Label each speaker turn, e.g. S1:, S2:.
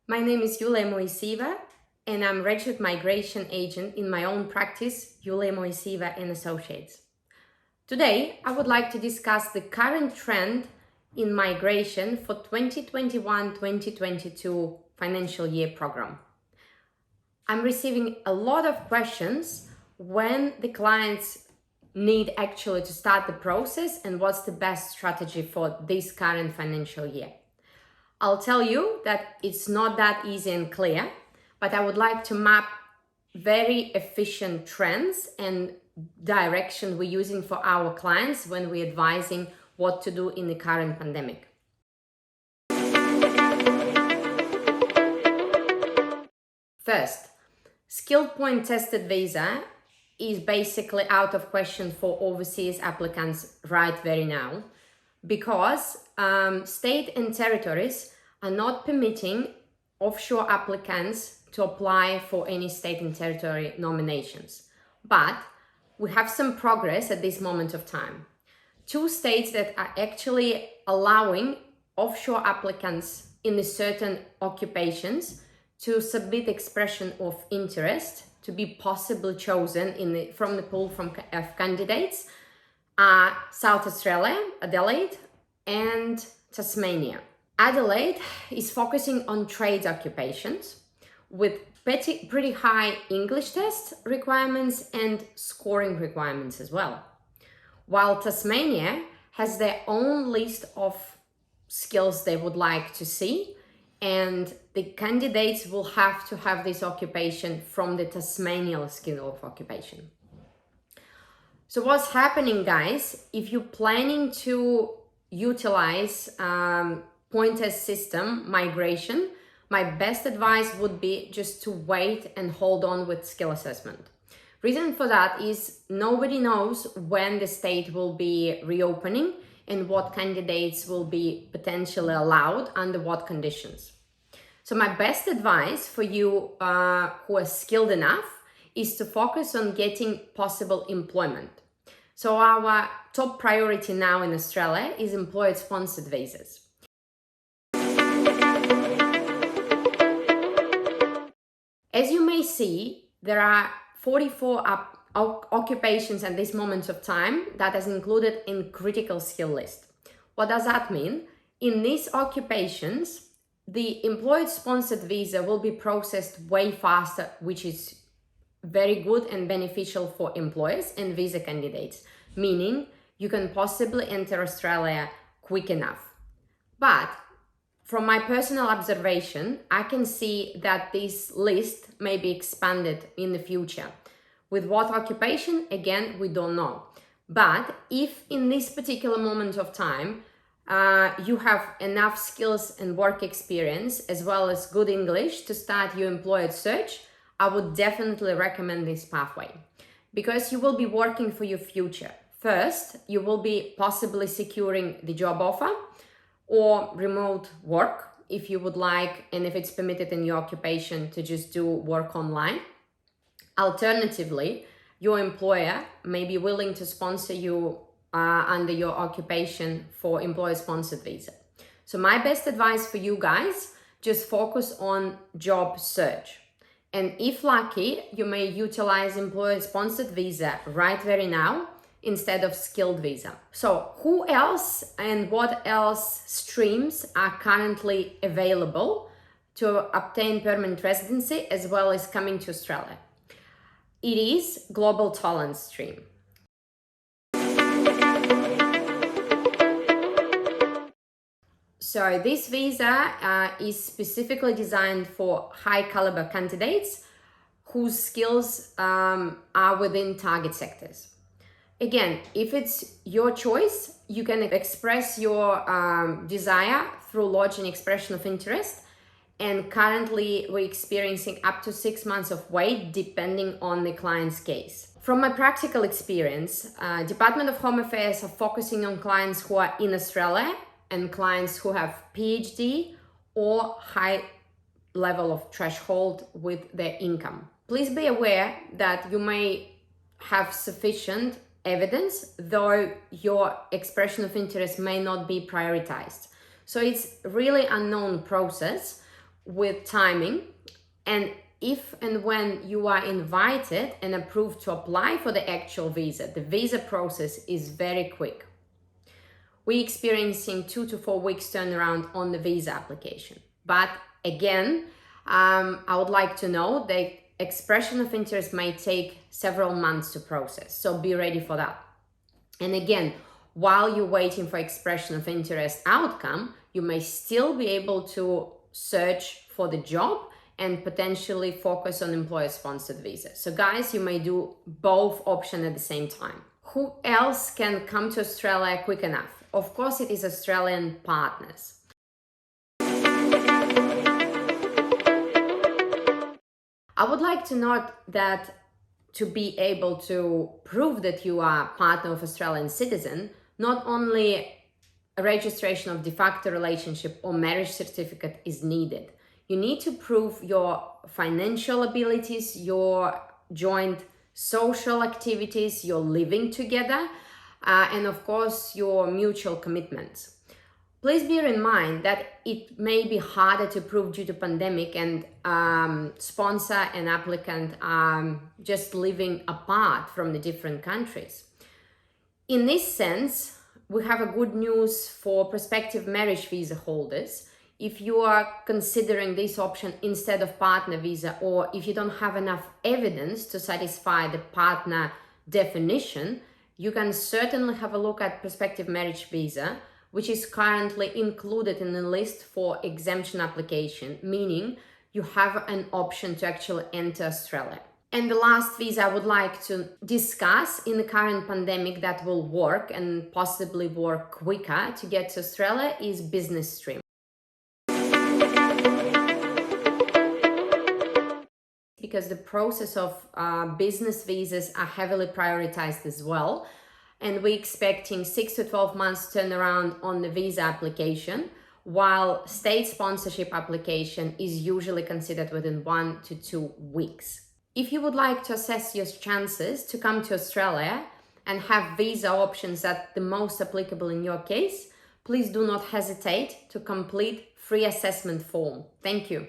S1: My name is Yulia Moiseeva, and I'm registered migration agent in my own practice, Yulia Moiseeva and Associates. Today, I would like to discuss the current trend in migration for 2021-2022 financial year program. I'm receiving a lot of questions when the clients need actually to start the process and what's the best strategy for this current financial year. I'll tell you that it's not that easy and clear, but I would like to map very efficient trends and direction we're using for our clients when we're advising what to do in the current pandemic. First, skilled point tested visa is basically out of question for overseas applicants right very now, because state and territories are not permitting offshore applicants to apply for any state and territory nominations. But we have some progress at this moment of time. 2 states that are actually allowing offshore applicants in certain occupations to submit expression of interest to be possibly chosen from the pool of candidates are South Australia, Adelaide, and Tasmania. Adelaide is focusing on trade occupations with pretty high English test requirements and scoring requirements as well. While Tasmania has their own list of skills they would like to see, and the candidates will have to have this occupation from the Tasmanian skill of occupation. So what's happening, guys, if you're planning to utilize point test system migration, my best advice would be just to wait and hold on with skill assessment. Reason for that is nobody knows when the state will be reopening and what candidates will be potentially allowed under what conditions. So my best advice for you who are skilled enough is to focus on getting possible employment. So our top priority now in Australia is employer-sponsored visas. As you may see, there are 44 occupations at this moment of time that is included in critical skill list. What does that mean? In these occupations, the employer-sponsored visa will be processed way faster, which is very good and beneficial for employers and visa candidates, meaning you can possibly enter Australia quick enough. But from my personal observation, I can see that this list may be expanded in the future. With what occupation? Again, we don't know. But if in this particular moment of time, you have enough skills and work experience as well as good English to start your employer search, I would definitely recommend this pathway, because you will be working for your future. First, you will be possibly securing the job offer or remote work if you would like, and if it's permitted in your occupation to just do work online. Alternatively, your employer may be willing to sponsor you under your occupation for employer-sponsored visa. So my best advice for you guys, just focus on job search. And if lucky, you may utilize employer-sponsored visa right very now instead of skilled visa. So who else and what else streams are currently available to obtain permanent residency as well as coming to Australia? It is Global Talent Stream. So this visa is specifically designed for high caliber candidates whose skills are within target sectors. Again, if it's your choice, you can express your desire through lodging expression of interest. And currently we're experiencing up to 6 months of wait depending on the client's case. From my practical experience, Department of Home Affairs are focusing on clients who are in Australia and clients who have PhD or high level of threshold with their income. Please be aware that you may have sufficient evidence, though your expression of interest may not be prioritized. So it's really unknown process with timing, and if and when you are invited and approved to apply for the actual visa, the visa process is very quick. We're experiencing 2 to 4 weeks turnaround on the visa application. But again, I would like to know that expression of interest may take several months to process, so be ready for that. And again, while you're waiting for expression of interest outcome, you may still be able to search for the job and potentially focus on employer-sponsored visa. So guys, you may do both options at the same time. Who else can come to Australia quick enough? Of course, it is Australian partners. I would like to note that to be able to prove that you are partner of Australian citizen, not only a registration of de facto relationship or marriage certificate is needed. You need to prove your financial abilities, your joint social activities, your living together, and of course your mutual commitments. Please bear in mind that it may be harder to prove due to pandemic, and sponsor and applicant are just living apart from the different countries. In this sense, we have a good news for prospective marriage visa holders. If you are considering this option instead of partner visa, or if you don't have enough evidence to satisfy the partner definition, you can certainly have a look at prospective marriage visa, which is currently included in the list for exemption application, meaning you have an option to actually enter Australia. And the last visa I would like to discuss in the current pandemic that will work and possibly work quicker to get to Australia is business stream. Because the process of business visas are heavily prioritized as well. And we're expecting 6 to 12 months turnaround on the visa application, while state sponsorship application is usually considered within 1 to 2 weeks. If you would like to assess your chances to come to Australia and have visa options that the most applicable in your case, please do not hesitate to complete free assessment form. Thank you.